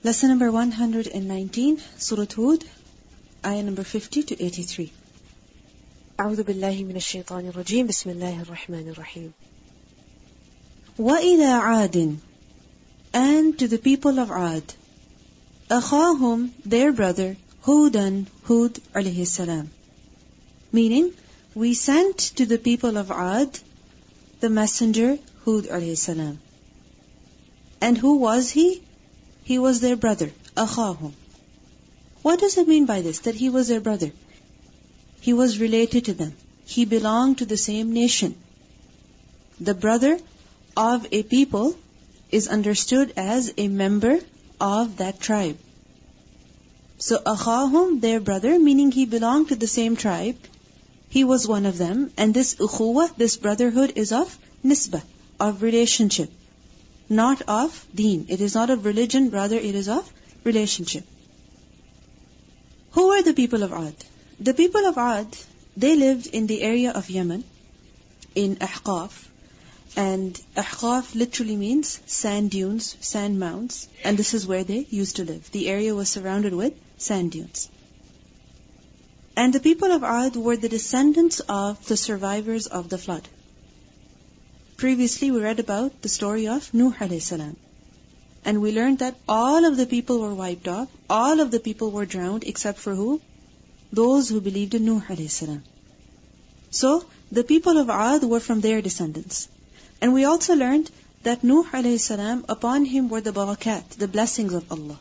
Lesson number 119, Surah Hud, ayah number 50 to 83. أعوذ بالله من الشيطان الرجيم بسم الله الرحمن الرحيم. وَإِلَى عَادٍ, and to the people of Ad, أَخَاهُمْ, their brother, Hud alayhi salam. Meaning, we sent to the people of Ad the messenger Hud alayhi salam. And who was he? He was their brother, أَخَاهُمْ. What does it mean by this, that he was their brother? He was related to them. He belonged to the same nation. The brother of a people is understood as a member of that tribe. So أَخَاهُمْ, their brother, meaning he belonged to the same tribe. He was one of them. And this ukhuwah, this brotherhood, is of nisbah, of relationship, not of deen. It is not of religion, rather it is of relationship. Who are the people of Ad? The people of Ad, they lived in the area of Yemen, in Ahqaf. And Ahqaf literally means sand dunes, sand mounds. And this is where they used to live. The area was surrounded with sand dunes. And the people of Ad were the descendants of the survivors of the flood. Previously we read about the story of Nuh alayhi salam. And we learned that all of the people were wiped off. All of the people were drowned except for who? Those who believed in Nuh alayhi salam. So, the people of Ad were from their descendants. And we also learned that Nuh alayhi salam, upon him were the barakat, the blessings of Allah,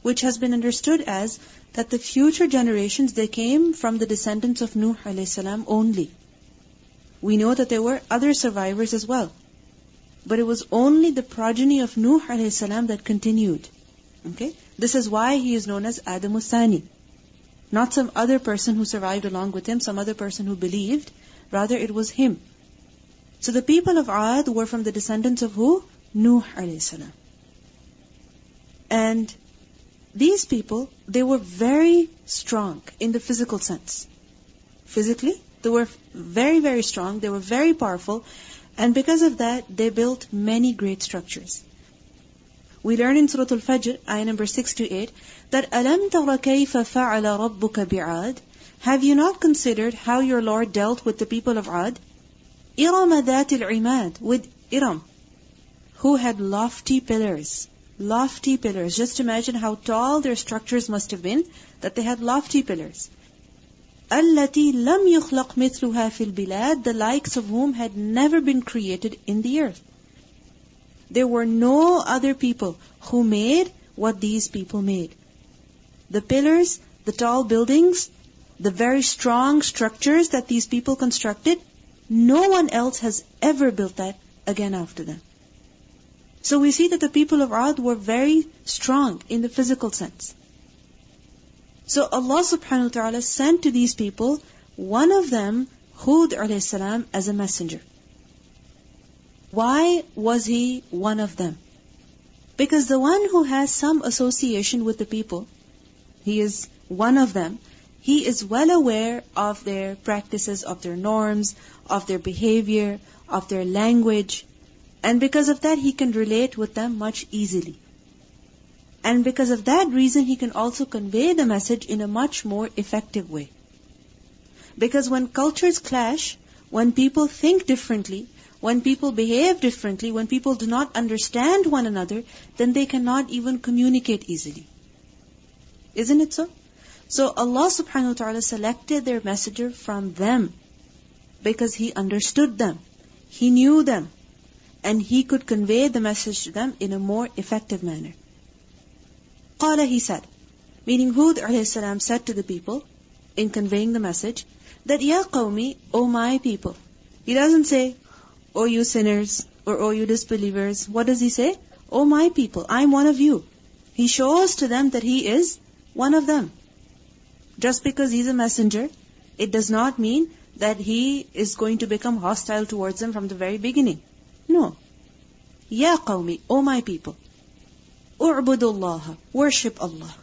which has been understood as that the future generations, they came from the descendants of Nuh alayhi salam only. We know that there were other survivors as well. But it was only the progeny of Nuh alayhi salam that continued. Okay? This is why he is known as Adamus Thani. Not some other person who survived along with him, some other person who believed. Rather, it was him. So the people of Ad were from the descendants of who? Nuh alayhi salam. And these people, they were very strong in the physical sense. Physically, they were very, very strong. They were very powerful. And because of that, they built many great structures. We learn in Surah Al-Fajr, ayah number 6 to 8, that أَلَمْ تَرَ كَيْفَ فَعَلَ رَبُّكَ بِعَادٍ. Have you not considered how your Lord dealt with the people of Ad? إِرَمَ ذَاتِ الْعِمَادِ, with Iram, who had lofty pillars. Lofty pillars. Just imagine how tall their structures must have been, that they had lofty pillars. الَّتِي لَمْ يُخْلَقْ مِثْلُهَا فِي الْبِلَادِ, the likes of whom had never been created in the earth. There were no other people who made what these people made. The pillars, the tall buildings, the very strong structures that these people constructed, no one else has ever built that again after them. So we see that the people of Ad were very strong in the physical sense. So Allah subhanahu wa ta'ala sent to these people, one of them, Hud alayhi salam, as a messenger. Why was he one of them? Because the one who has some association with the people, he is one of them, he is well aware of their practices, of their norms, of their behavior, of their language. And because of that, he can relate with them much easily. And because of that reason, he can also convey the message in a much more effective way. Because when cultures clash, when people think differently, when people behave differently, when people do not understand one another, then they cannot even communicate easily. Isn't it so? So Allah subhanahu wa ta'ala selected their messenger from them because He understood them. He knew them. And He could convey the message to them in a more effective manner. Qala, he said, meaning Hud alayhi salam said to the people in conveying the message that, Ya qawmi, O my people. He doesn't say, O you sinners, or O you disbelievers. What does he say? O my people, I'm one of you. He shows to them that he is one of them. Just because he's a messenger, it does not mean that he is going to become hostile towards them from the very beginning. No. Ya qawmi, O my people. U'budullaha, worship Allah.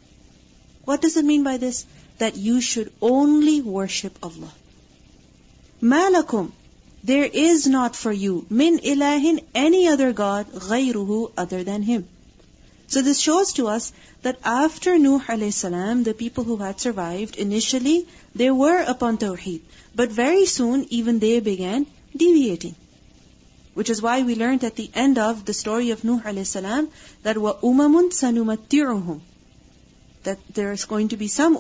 What does it mean by this? That you should only worship Allah. Ma lakum, there is not for you, min ilahin, any other God, ghayruhu, other than Him. So this shows to us that after Nuh alayhi salam, the people who had survived, initially they were upon Tawheed. But very soon, even they began deviating. Which is why we learned at the end of the story of Nuh alayhi salam that وَأُمَمٌ سَنُمَتِّعُهُمْ, that there's going to be some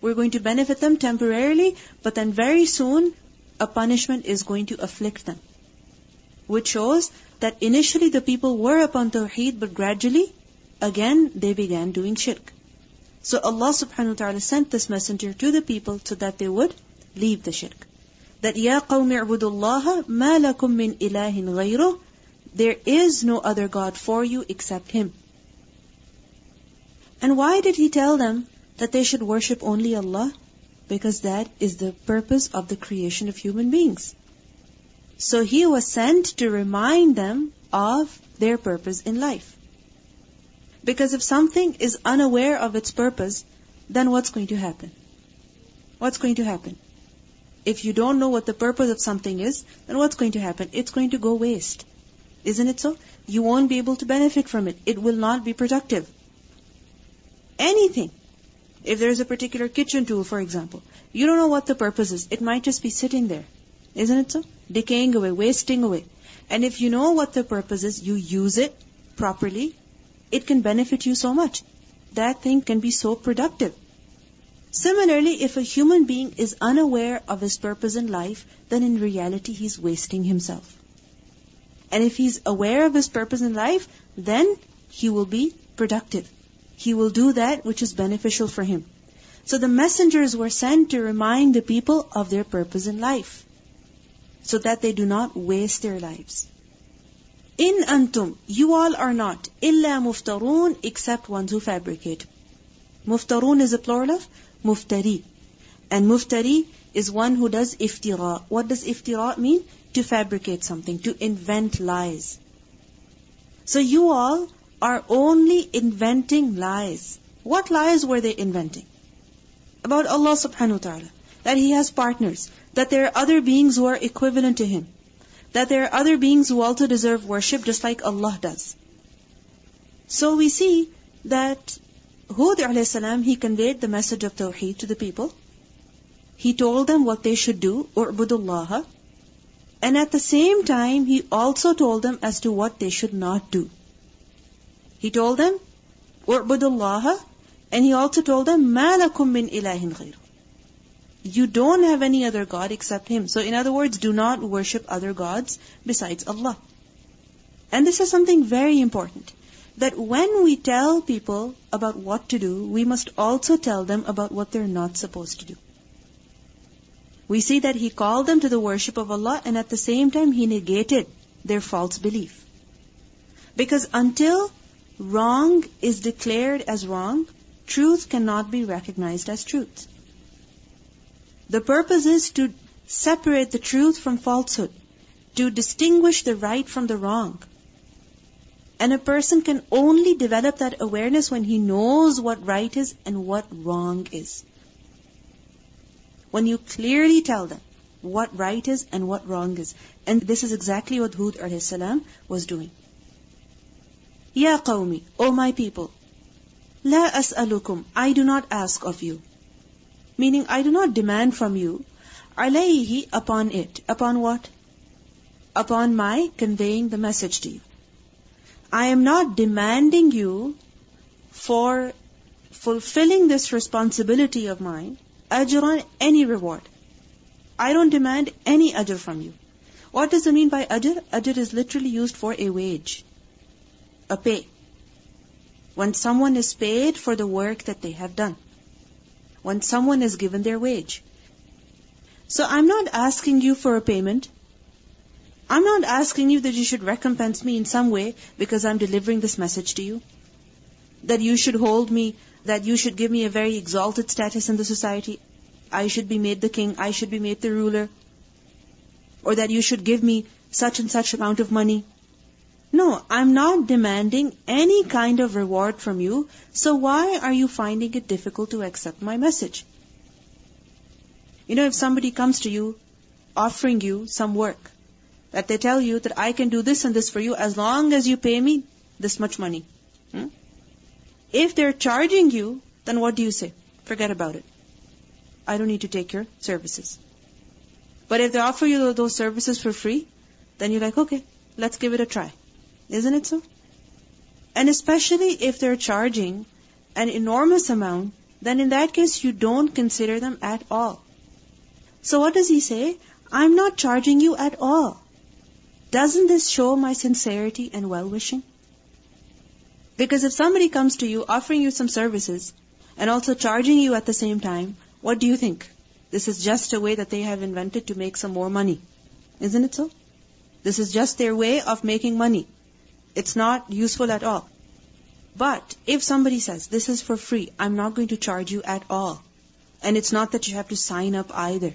we're going to benefit them temporarily, but then very soon a punishment is going to afflict them. Which shows that initially the people were upon Tawheed, but gradually, again, they began doing shirk. So Allah subhanahu wa ta'ala sent this messenger to the people so that they would leave the shirk. That Ya qawmi i'budullaha ma lakum min ilahin ghayruh, there is no other God for you except Him. And why did He tell them that they should worship only Allah? Because that is the purpose of the creation of human beings. So He was sent to remind them of their purpose in life. Because if something is unaware of its purpose, then what's going to happen? What's going to happen? If you don't know what the purpose of something is, then what's going to happen? It's going to go waste. Isn't it so? You won't be able to benefit from it. It will not be productive. Anything. If there's a particular kitchen tool, for example, you don't know what the purpose is. It might just be sitting there. Isn't it so? Decaying away, wasting away. And if you know what the purpose is, you use it properly, it can benefit you so much. That thing can be so productive. Similarly, if a human being is unaware of his purpose in life, then in reality he's wasting himself. And if he's aware of his purpose in life, then he will be productive. He will do that which is beneficial for him. So the messengers were sent to remind the people of their purpose in life, so that they do not waste their lives. In antum, you all are not, illa muftarun, except ones who fabricate. Muftarun is a plural of muftari. And muftari is one who does iftira. What does iftira mean? To fabricate something, to invent lies. So you all are only inventing lies. What lies were they inventing? About Allah subhanahu wa ta'ala. That He has partners. That there are other beings who are equivalent to Him. That there are other beings who also deserve worship just like Allah does. So we see that Hud alayhi salam, he conveyed the message of Tawheed to the people. He told them what they should do, u'budullaha. And at the same time, he also told them as to what they should not do. He told them, u'budullaha, and he also told them, ma lakum min ilahin ghayruh. You don't have any other God except Him. So in other words, do not worship other gods besides Allah. And this is something very important. That when we tell people about what to do, we must also tell them about what they're not supposed to do. We see that He called them to the worship of Allah, and at the same time He negated their false belief. Because until wrong is declared as wrong, truth cannot be recognized as truth. The purpose is to separate the truth from falsehood, to distinguish the right from the wrong. And a person can only develop that awareness when he knows what right is and what wrong is. When you clearly tell them what right is and what wrong is. And this is exactly what Hud alayhi salam was doing. Ya qawmi, O my people, la as'alukum, I do not ask of you. Meaning, I do not demand from you, alayhi, upon it. Upon what? Upon my conveying the message to you. I am not demanding you for fulfilling this responsibility of mine, ajran, any reward. I don't demand any ajr from you. What does it mean by ajr? Ajr is literally used for a wage, a pay. When someone is paid for the work that they have done. When someone is given their wage. So I'm not asking you for a payment. I'm not asking you that you should recompense me in some way because I'm delivering this message to you. That you should hold me, that you should give me a very exalted status in the society. I should be made the king, I should be made the ruler. Or that you should give me such and such amount of money. No, I'm not demanding any kind of reward from you. So why are you finding it difficult to accept my message? You know, if somebody comes to you offering you some work, that they tell you that I can do this and this for you as long as you pay me this much money. If they're charging you, then what do you say? Forget about it. I don't need to take your services. But if they offer you those services for free, then you're like, okay, let's give it a try. Isn't it so? And especially if they're charging an enormous amount, then in that case you don't consider them at all. So what does he say? I'm not charging you at all. Doesn't this show my sincerity and well-wishing? Because if somebody comes to you offering you some services and also charging you at the same time, what do you think? This is just a way that they have invented to make some more money. Isn't it so? This is just their way of making money. It's not useful at all. But if somebody says, this is for free, I'm not going to charge you at all, and it's not that you have to sign up either,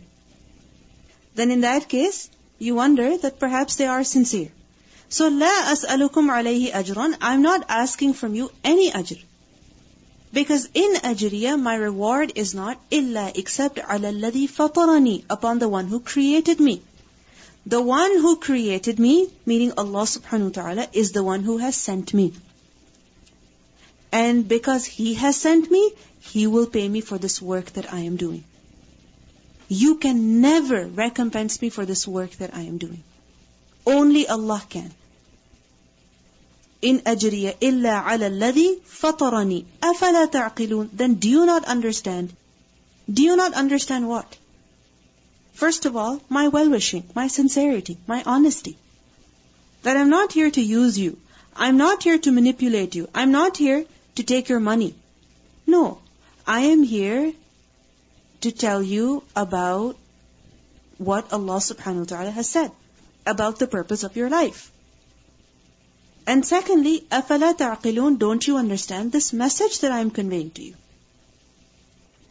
then in that case, you wonder that perhaps they are sincere. So, لَا أَسْأَلُكُمْ عَلَيْهِ أَجْرًا, I'm not asking from you any ajr. Because in ajriya, my reward is not illa except عَلَى الَّذِي فَطَرَنِي, upon the one who created me. The one who created me, meaning Allah subhanahu wa ta'ala, is the one who has sent me. And because He has sent me, He will pay me for this work that I am doing. You can never recompense me for this work that I am doing. Only Allah can. In ajriya illa ala alladhi fatarani afala ta'qilun. Then do you not understand? Do you not understand what? First of all, my well-wishing, my sincerity, my honesty. That I'm not here to use you. I'm not here to manipulate you. I'm not here to take your money. No, I am here to tell you about what Allah subhanahu wa ta'ala has said, about the purpose of your life. And secondly, أَفَلَا تَعْقِلُونَ, don't you understand this message that I am conveying to you?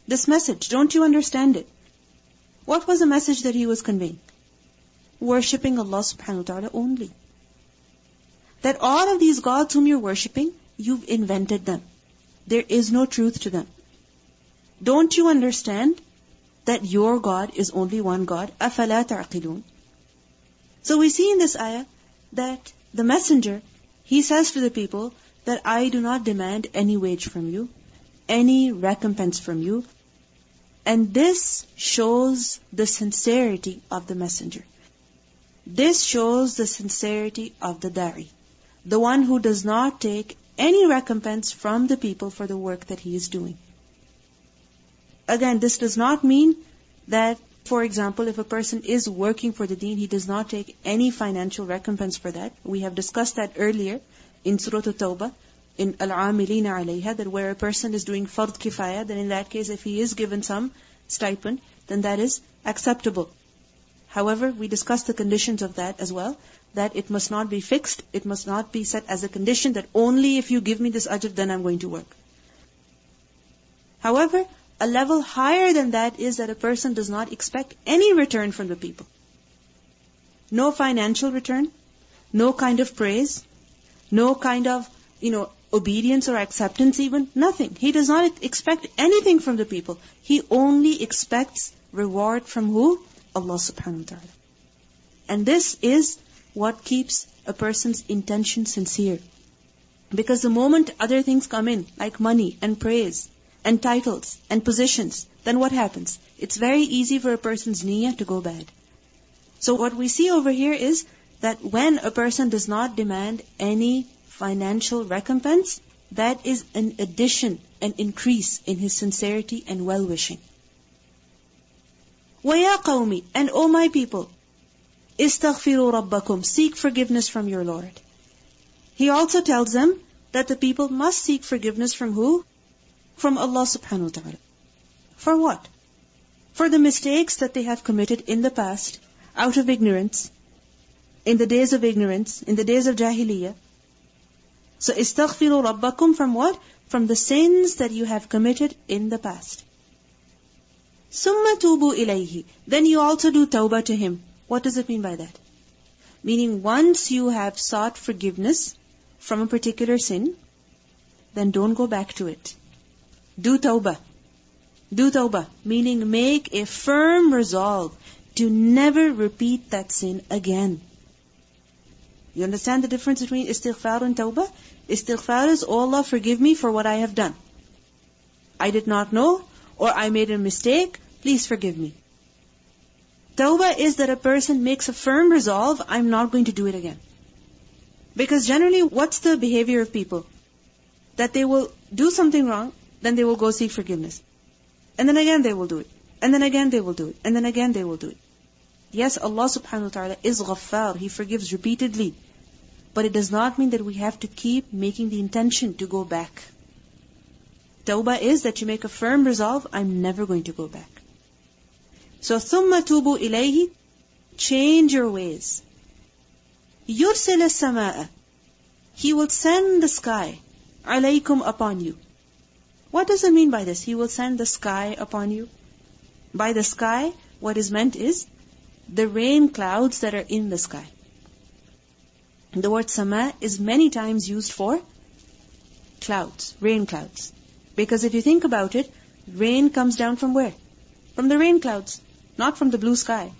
This message, don't you understand it? What was the message that he was conveying? Worshipping Allah subhanahu wa ta'ala only. That all of these gods whom you're worshipping, you've invented them. There is no truth to them. Don't you understand that your God is only one God? أَفَلَا تَعْقِلُونَ. So we see in this ayah that the messenger, he says to the people that I do not demand any wage from you, any recompense from you. And this shows the sincerity of the messenger. This shows the sincerity of the da'i, the one who does not take any recompense from the people for the work that he is doing. Again, this does not mean that, for example, if a person is working for the deen, he does not take any financial recompense for that. We have discussed that earlier in Surah Tawbah, in Al-Amilina alayha, that where a person is doing fard kifaya, then in that case, if he is given some stipend, then that is acceptable. However, we discussed the conditions of that as well, that it must not be fixed, it must not be set as a condition that only if you give me this ajr, then I'm going to work. However, a level higher than that is that a person does not expect any return from the people. No financial return, no kind of praise, no kind of, obedience or acceptance even, nothing. He does not expect anything from the people. He only expects reward from who? Allah subhanahu wa ta'ala. And this is what keeps a person's intention sincere. Because the moment other things come in, like money and praise and titles and positions, then what happens? It's very easy for a person's niyyah to go bad. So what we see over here is that when a person does not demand any financial recompense, that is an addition, an increase in his sincerity and well-wishing. وَيَا قَوْمِ, and O my people, إِسْتَغْفِرُوا رَبَّكُمْ, seek forgiveness from your Lord. He also tells them that the people must seek forgiveness from who? From Allah subhanahu wa ta'ala. For what? For the mistakes that they have committed in the past, out of ignorance, in the days of ignorance, in the days of jahiliyyah. So, istaghfiru rabbakum, from what? From the sins that you have committed in the past. Summa tubu ilayhi, then you also do tawbah to Him. What does it mean by that? Meaning, once you have sought forgiveness from a particular sin, then don't go back to it. Do tawbah. Do tawbah, meaning make a firm resolve to never repeat that sin again. You understand the difference between istighfar and tawbah? Istighfar is, oh Allah, forgive me for what I have done. I did not know, or I made a mistake, please forgive me. Tawbah is that a person makes a firm resolve, I'm not going to do it again. Because generally, what's the behavior of people? That they will do something wrong, then they will go seek forgiveness. And then again they will do it. And then again they will do it. And then again they will do it. Yes, Allah subhanahu wa ta'ala is Ghaffar. He forgives repeatedly. But it does not mean that we have to keep making the intention to go back. Tawbah is that you make a firm resolve, I'm never going to go back. So, ثُمَّ تُوبُوا إِلَيْهِ, change your ways. يُرْسِلَ السَّمَاءَ, He will send the sky, عَلَيْكُمْ, upon you. What does it mean by this? He will send the sky upon you. By the sky, what is meant is the rain clouds that are in the sky. The word sama is many times used for clouds, rain clouds. Because if you think about it, rain comes down from where? From the rain clouds, not from the blue sky.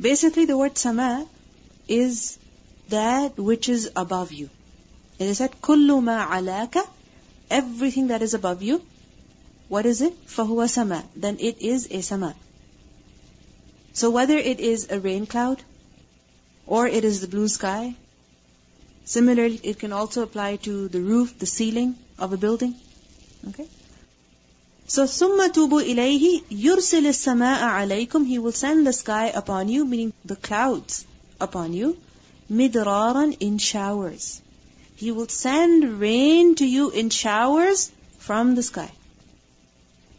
Basically, the word sama is that which is above you. It is said, كُلُّ مَا عَلَاكَ, everything that is above you. What is it? فَهُوَ sama. Then it is a sama. So whether it is a rain cloud, or it is the blue sky, similarly, it can also apply to the roof, the ceiling of a building. Okay? So, ثُمَّ تُوبُوا إِلَيْهِ يُرْسِلِ السَّمَاءَ عَلَيْكُمْ, He will send the sky upon you, meaning the clouds upon you, مِدْرَارًا, in showers. He will send rain to you in showers from the sky.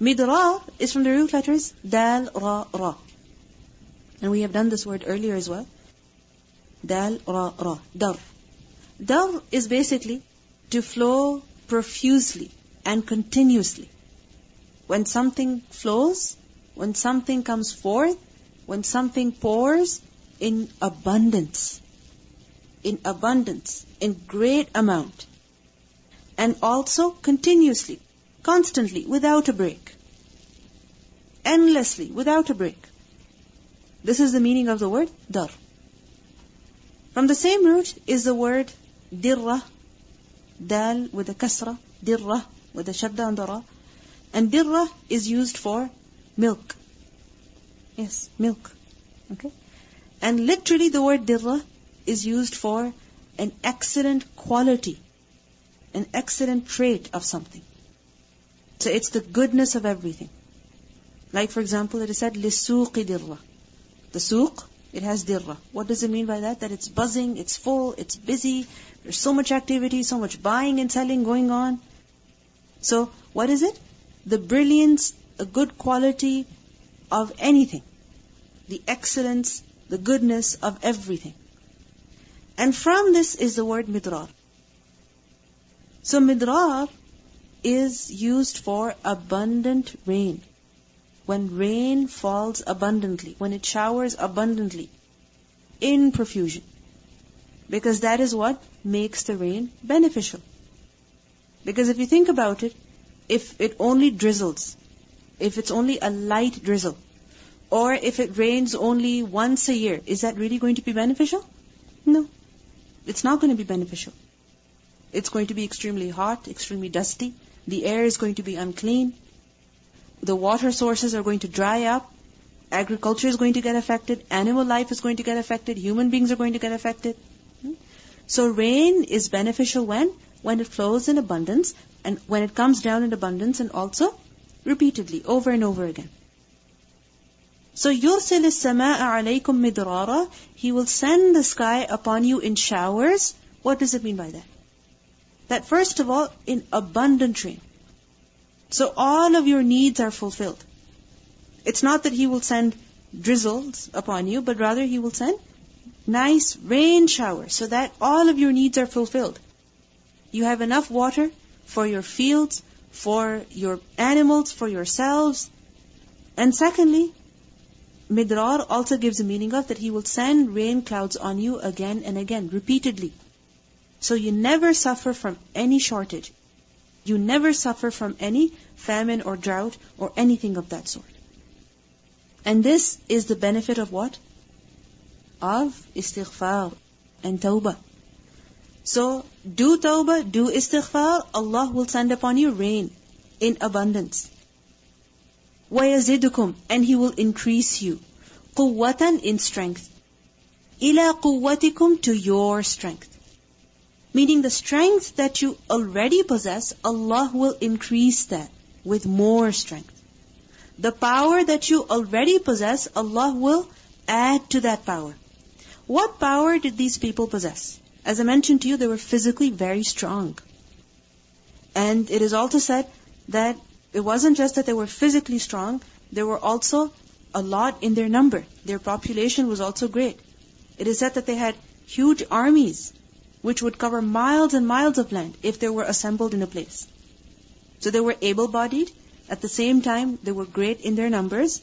Midrar is from the root letters Dal, Ra, Ra. And we have done this word earlier as well. Dal, Ra, Ra. Dar. Dar is basically to flow profusely and continuously. When something flows, when something comes forth, when something pours in abundance, in great amount, and also continuously, constantly, without a break, endlessly, without a break. This is the meaning of the word dar. From the same root is the word dirra, dal with a kasra, dirra with a shadda and ra. And dirra is used for milk. Yes, milk. Okay? And literally the word dirra is used for an excellent quality, an excellent trait of something. So it's the goodness of everything. Like for example, it is said, لِسُوقِ dirra. The suq, it has dirra. What does it mean by that? That it's buzzing, it's full, it's busy, there's so much activity, so much buying and selling going on. So, what is it? The brilliance, a good quality of anything. The excellence, the goodness of everything. And from this is the word midrar. So midrar is used for abundant rain. When rain falls abundantly, when it showers abundantly, in profusion. Because that is what makes the rain beneficial. Because if you think about it, if it only drizzles, if it's only a light drizzle, or if it rains only once a year, is that really going to be beneficial? No. It's not going to be beneficial. It's going to be extremely hot, extremely dusty. The air is going to be unclean. The water sources are going to dry up. Agriculture is going to get affected. Animal life is going to get affected. Human beings are going to get affected. So rain is beneficial when? When it flows in abundance, and when it comes down in abundance, and also repeatedly, over and over again. So يُرْسِلِ السَّمَاءَ عَلَيْكُمْ مِدْرَارًا, He will send the sky upon you in showers. What does it mean by that? That first of all, in abundant rain. So all of your needs are fulfilled. It's not that He will send drizzles upon you, but rather He will send nice rain showers so that all of your needs are fulfilled. You have enough water for your fields, for your animals, for yourselves. And secondly, midrar also gives the meaning of that He will send rain clouds on you again and again, repeatedly. So you never suffer from any shortage. You never suffer from any famine or drought or anything of that sort. And this is the benefit of what? Of istighfar. and tawbah. So, do tawbah, do istighfar, Allah will send upon you rain in abundance. وَيَزِدُكُمْ, and He will increase you. قُوَّةً, in strength. إِلَى قُوَّتِكُمْ, to your strength. Meaning the strength that you already possess, Allah will increase that with more strength. The power that you already possess, Allah will add to that power. What power did these people possess? As I mentioned to you, they were physically very strong. And it is also said that it wasn't just that they were physically strong, they were also a lot in their number. Their population was also great. It is said that they had huge armies, which would cover miles and miles of land if they were assembled in a place. So they were able-bodied. At the same time, they were great in their numbers.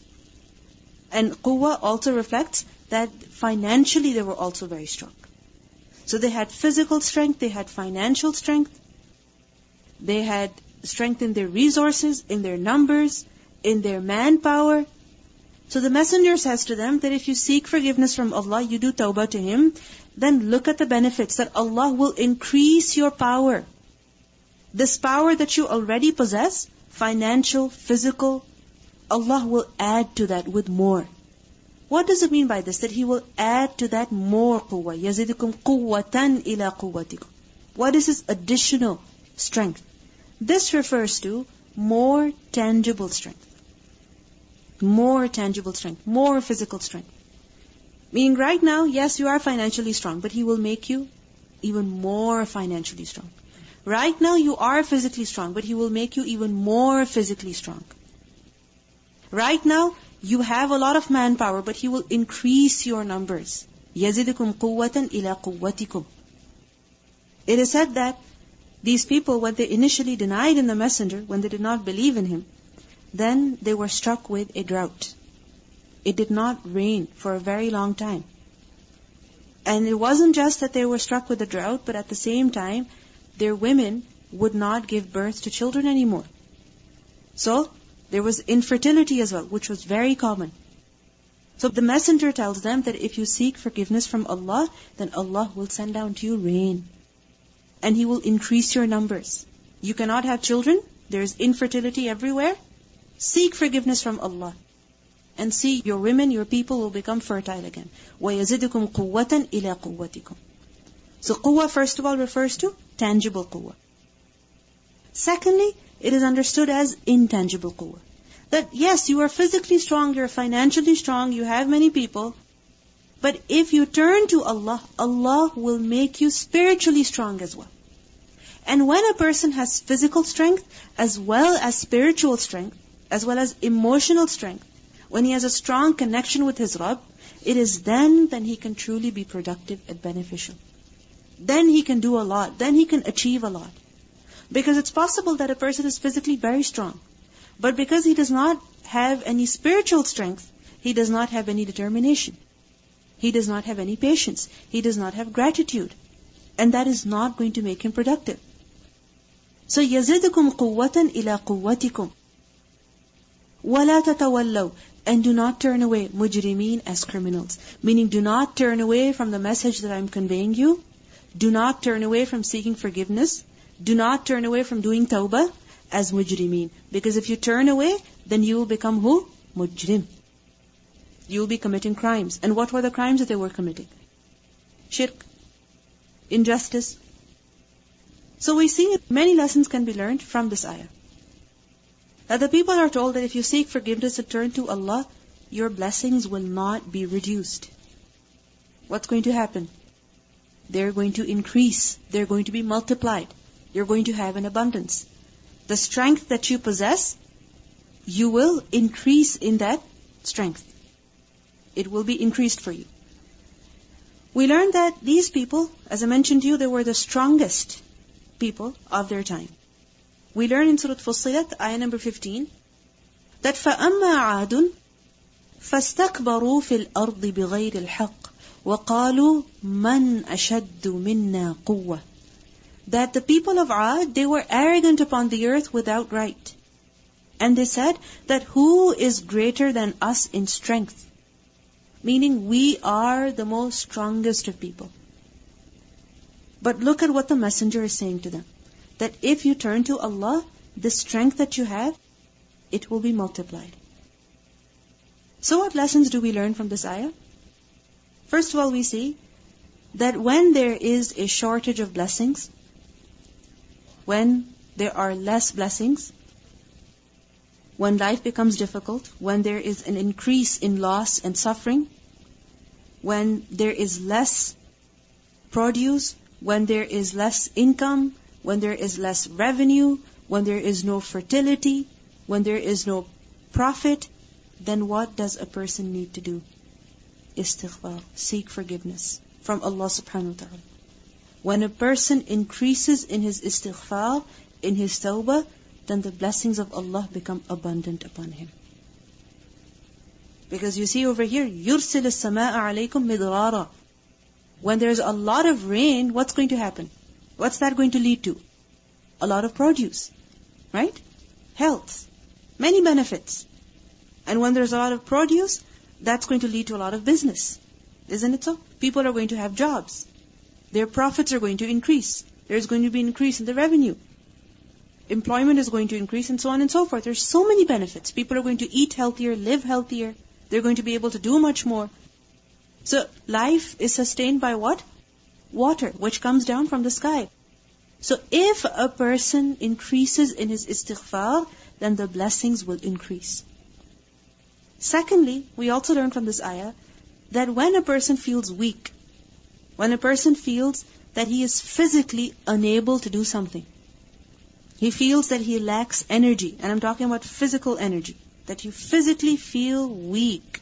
And quwwah also reflects that financially they were also very strong. So they had physical strength, they had financial strength, they had strength in their resources, in their numbers, in their manpower. So the messenger says to them that if you seek forgiveness from Allah, you do tawbah to Him, then look at the benefits that Allah will increase your power. This power that you already possess, financial, physical, Allah will add to that with more. What does it mean by this? That He will add to that more quwwah. يَزِدُكُمْ قُوَّةً إِلَى قُوَّتِكُمْ. What is His additional strength? This refers to more tangible strength. More tangible strength. More physical strength. Meaning right now, yes, you are financially strong, but He will make you even more financially strong. Right now, you are physically strong, but He will make you even more physically strong. Right now, you have a lot of manpower, but He will increase your numbers. يَزِدُكُمْ قُوَّةً إِلَى قُوَّتِكُمْ. It is said that these people, when they initially denied in the messenger, when they did not believe in him, then they were struck with a drought. It did not rain for a very long time. And it wasn't just that they were struck with a drought, but at the same time, their women would not give birth to children anymore. So, there was infertility as well, which was very common. So the messenger tells them that if you seek forgiveness from Allah, then Allah will send down to you rain. And He will increase your numbers. You cannot have children. There is infertility everywhere. Seek forgiveness from Allah. And see, your women, your people will become fertile again. وَيَزِدُكُمْ قُوَّةً إِلَى قُوَّتِكُمْ. So quwwah, first of all, refers to tangible quwwah. Secondly, it is understood as intangible quwwah. That yes, you are physically strong, you are financially strong, you have many people, but if you turn to Allah, Allah will make you spiritually strong as well. And when a person has physical strength, as well as spiritual strength, as well as emotional strength, when he has a strong connection with his Rabb, it is then that he can truly be productive and beneficial. Then he can do a lot, then he can achieve a lot. Because it's possible that a person is physically very strong, but because he does not have any spiritual strength, he does not have any determination. He does not have any patience. He does not have gratitude. And that is not going to make him productive. So, يَزِدُكُمْ قُوَّةً إِلَى قُوَّتِكُمْ وَلَا تَتَوَلَّوْا. And do not turn away, mujrimeen, as criminals. Meaning, do not turn away from the message that I'm conveying you. Do not turn away from seeking forgiveness. Do not turn away from doing tawbah as mujrimeen. Because if you turn away, then you will become who? Mujrim. You will be committing crimes. And what were the crimes that they were committing? Shirk. Injustice. So we see many lessons can be learned from this ayah. That the people are told that if you seek forgiveness and turn to Allah, your blessings will not be reduced. What's going to happen? They're going to increase. They're going to be multiplied. You're going to have an abundance. The strength that you possess, you will increase in that strength. It will be increased for you. We learned that these people, as I mentioned to you, they were the strongest people of their time. We learn in Surah Fussilat, ayah number 15, that فَأَمَّا عَادٌ فَاسْتَكْبَرُوا فِي الْأَرْضِ بِغَيْرِ الْحَقِّ وَقَالُوا مَنْ أَشَدُّ مِنَّا قُوَّةً. That the people of Ad, they were arrogant upon the earth without right. And they said that who is greater than us in strength? Meaning we are the most strongest of people. But look at what the messenger is saying to them. That if you turn to Allah, the strength that you have, it will be multiplied. So what lessons do we learn from this ayah? First of all, we see that when there is a shortage of blessings, when there are less blessings, when life becomes difficult, when there is an increase in loss and suffering, when there is less produce, when there is less income, when there is less revenue, when there is no fertility, when there is no profit, then what does a person need to do? Istighfar, seek forgiveness from Allah subhanahu wa ta'ala. When a person increases in his istighfar, in his tawbah, then the blessings of Allah become abundant upon him. Because you see over here, يُرْسِلِ السَّمَاءَ عَلَيْكُمْ مِدْرَارًا. When there's a lot of rain, what's going to happen? What's that going to lead to? A lot of produce, right? Health, many benefits. And when there's a lot of produce, that's going to lead to a lot of business. Isn't it so? People are going to have jobs. Their profits are going to increase. There's going to be an increase in the revenue. Employment is going to increase, and so on and so forth. There's so many benefits. People are going to eat healthier, live healthier. They're going to be able to do much more. So life is sustained by what? Water, which comes down from the sky. So if a person increases in his istighfar, then the blessings will increase. Secondly, we also learn from this ayah that when a person feels weak, when a person feels that he is physically unable to do something, he feels that he lacks energy, and I'm talking about physical energy, that you physically feel weak,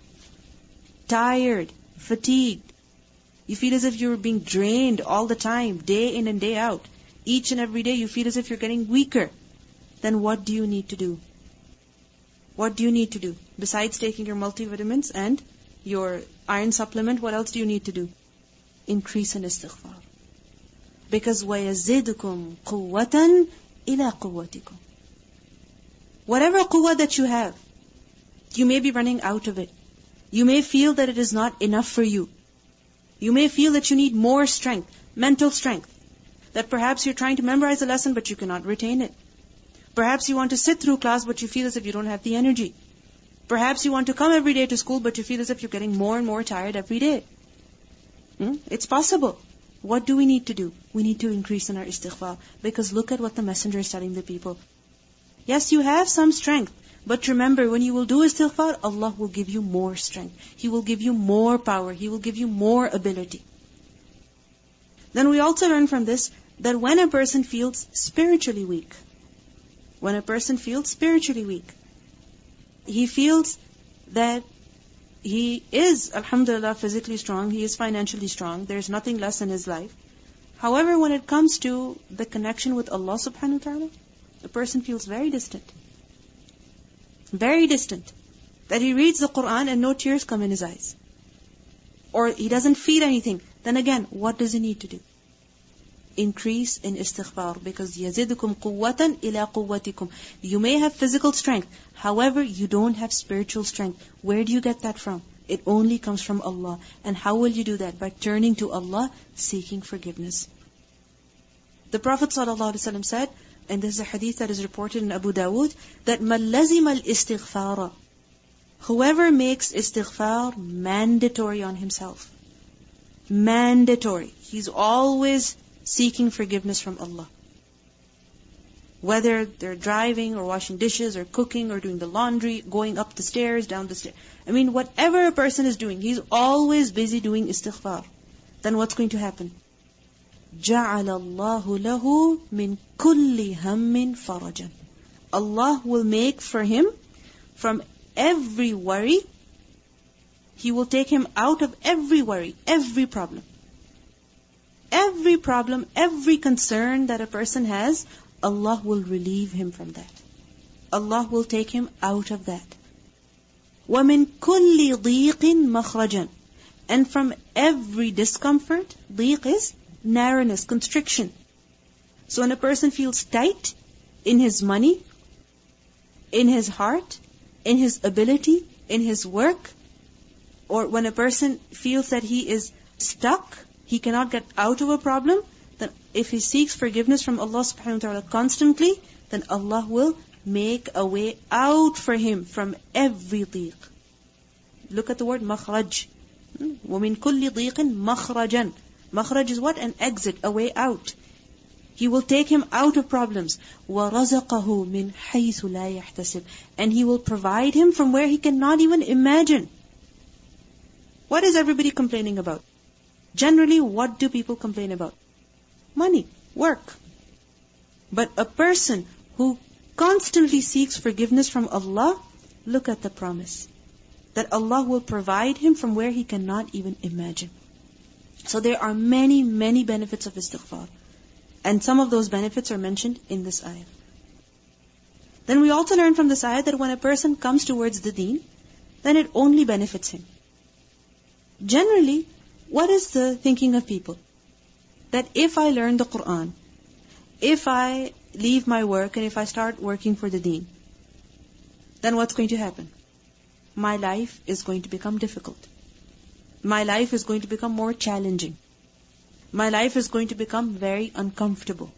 tired, fatigued. You feel as if you're being drained all the time, day in and day out. Each and every day you feel as if you're getting weaker. Then what do you need to do? What do you need to do? Besides taking your multivitamins and your iron supplement, what else do you need to do? Increase in istighfar. Because وَيَزِدْكُمْ قُوَّةً إِلَىٰ قُوَّتِكُمْ. Whatever quwwah that you have, you may be running out of it. You may feel that it is not enough for you. You may feel that you need more strength, mental strength. That perhaps you're trying to memorize a lesson but you cannot retain it. Perhaps you want to sit through class but you feel as if you don't have the energy. Perhaps you want to come every day to school but you feel as if you're getting more and more tired every day. It's possible. What do we need to do? We need to increase in our istighfar. Because look at what the messenger is telling the people. Yes, you have some strength. But remember, when you will do istighfar, Allah will give you more strength. He will give you more power. He will give you more ability. Then we also learn from this that when a person feels spiritually weak, when a person feels spiritually weak, he feels that he is, alhamdulillah, physically strong, he is financially strong, there is nothing less in his life. However, when it comes to the connection with Allah subhanahu wa ta'ala, the person feels very distant. Very distant. That he reads the Quran and no tears come in his eyes. Or he doesn't feel anything. Then again, what does he need to do? Increase in istighfar. Because يَزِدُكُمْ قُوَّةً إِلَىٰ قُوَّتِكُمْ. You may have physical strength. However, you don't have spiritual strength. Where do you get that from? It only comes from Allah. And how will you do that? By turning to Allah, seeking forgiveness. The Prophet ﷺ said, and this is a hadith that is reported in Abu Dawood, that مَنْ لَزِمَ الْإِسْتِغْفَارَ. Whoever makes istighfar mandatory on himself. Mandatory. He's always seeking forgiveness from Allah. Whether they're driving or washing dishes or cooking or doing the laundry, going up the stairs, down the stairs. Whatever a person is doing, he's always busy doing istighfar. Then what's going to happen? جَعَلَ اللَّهُ لَهُ مِنْ كُلِّ هَمٍّ فَرَجًا. Allah will make for him from every worry, He will take him out of every worry, every problem. Every problem, every concern that a person has, Allah will relieve him from that. Allah will take him out of that. وَمِن كُلِّ ضِيقٍ مَخْرَجًا. And from every discomfort, ضيق is narrowness, constriction. So when a person feels tight in his money, in his heart, in his ability, in his work, or when a person feels that he is stuck, he cannot get out of a problem, then if he seeks forgiveness from Allah subhanahu wa ta'ala constantly, then Allah will make a way out for him from every ضيق. Look at the word مخرج. وَمِن كُلِّ ضِيقٍ مَخْرَجًا. Makhraj is what? An exit, a way out. He will take him out of problems. وَرَزَقَهُ مِنْ حَيْثُ لَا يَحْتَسِبْ. And he will provide him from where he cannot even imagine. What is everybody complaining about? Generally, what do people complain about? Money, work. But a person who constantly seeks forgiveness from Allah, look at the promise. That Allah will provide him from where he cannot even imagine. So there are many, many benefits of istighfar. And some of those benefits are mentioned in this ayah. Then we also learn from this ayah that when a person comes towards the deen, then it only benefits him. Generally, what is the thinking of people? That if I learn the Quran, if I leave my work and if I start working for the deen, then what's going to happen? My life is going to become difficult. My life is going to become more challenging. My life is going to become very uncomfortable.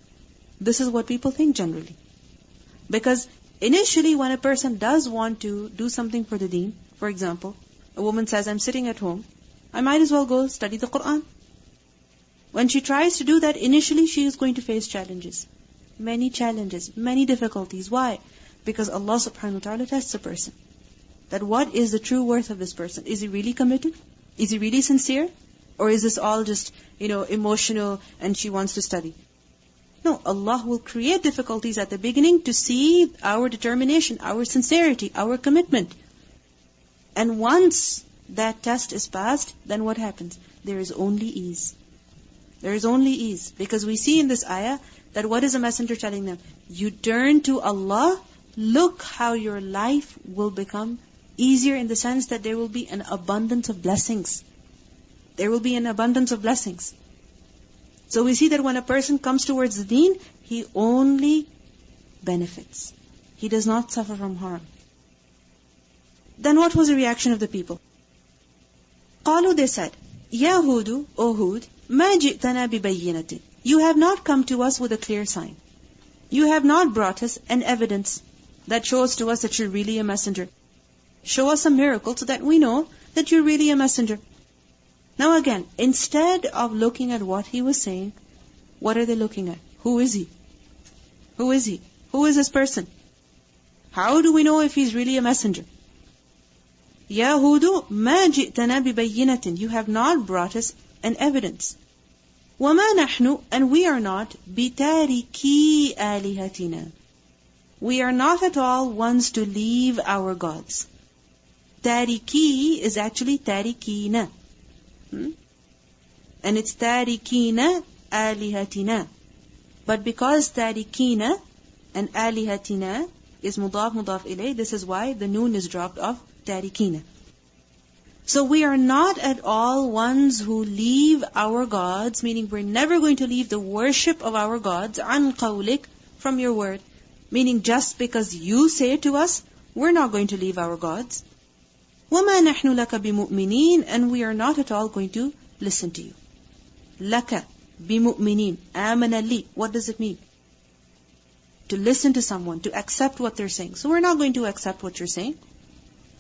This is what people think generally. Because initially when a person does want to do something for the deen, for example, a woman says, I'm sitting at home, I might as well go study the Quran. When she tries to do that, initially she is going to face challenges. Many challenges, many difficulties. Why? Because Allah subhanahu wa ta'ala tests a person. That what is the true worth of this person? Is he really committed? Is he really sincere? Or is this all just, emotional and she wants to study? No, Allah will create difficulties at the beginning to see our determination, our sincerity, our commitment. And once that test is passed, then what happens? There is only ease. There is only ease. Because we see in this ayah that what is the messenger telling them? You turn to Allah, look how your life will become easier in the sense that there will be an abundance of blessings. There will be an abundance of blessings. So we see that when a person comes towards the deen, he only benefits. He does not suffer from harm. Then what was the reaction of the people? قالوا, they said, Ya Hud, O Hud, ما جئتنا ببينة. You have not come to us with a clear sign. You have not brought us an evidence that shows to us that you're really a messenger. Show us a miracle so that we know that you're really a messenger. Now again, instead of looking at what he was saying, what are they looking at? Who is he? Who is he? Who is this person? How do we know if he's really a messenger? Ya Hudu, ma ji'tana bibayyinatin. You have not brought us an evidence. وَمَا نَحْنُ, and we are not bitariki alihatina. We are not at all ones to leave our gods. Tariki is actually tarikina. And it's tarikina alihatina. But because tarikina and alihatina is mudaf ilay, this is why the noon is dropped off tarikina. So we are not at all ones who leave our gods, meaning we're never going to leave the worship of our gods, an qawlik, from your word. Meaning just because you say to us, we're not going to leave our gods. وَمَا نَحْنُ لَكَ بِمُؤْمِنِينَ, and we are not at all going to listen to you. لَكَ بِمُؤْمِنِينَ آمَنَ لِي. What does it mean? To listen to someone, to accept what they're saying. So we're not going to accept what you're saying.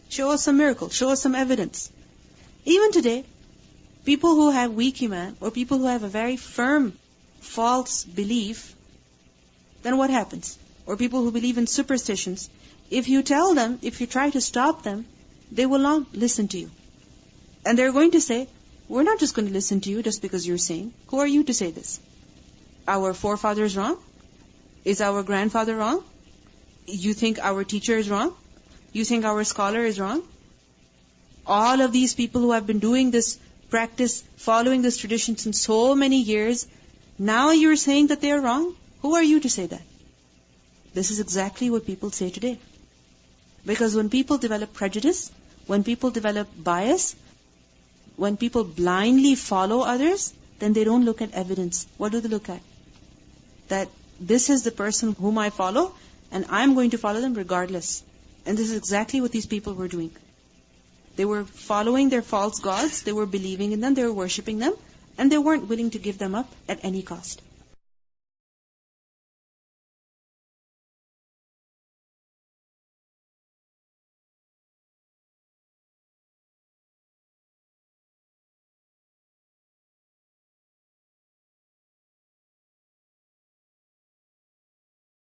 Show us some miracle, show us some evidence. Even today, people who have weak iman, or people who have a very firm, false belief, then what happens? Or people who believe in superstitions, if you tell them, if you try to stop them, they will not listen to you. And they're going to say, we're not just going to listen to you just because you're saying. Who are you to say this? Our forefathers wrong? Is our grandfather wrong? You think our teacher is wrong? You think our scholar is wrong? All of these people who have been doing this practice, following this tradition since so many years, now you're saying that they're wrong? Who are you to say that? This is exactly what people say today. Because when people develop prejudice, when people develop bias, when people blindly follow others, then they don't look at evidence. What do they look at? That this is the person whom I follow, and I'm going to follow them regardless. And this is exactly what these people were doing. They were following their false gods, they were believing in them, they were worshipping them, and they weren't willing to give them up at any cost.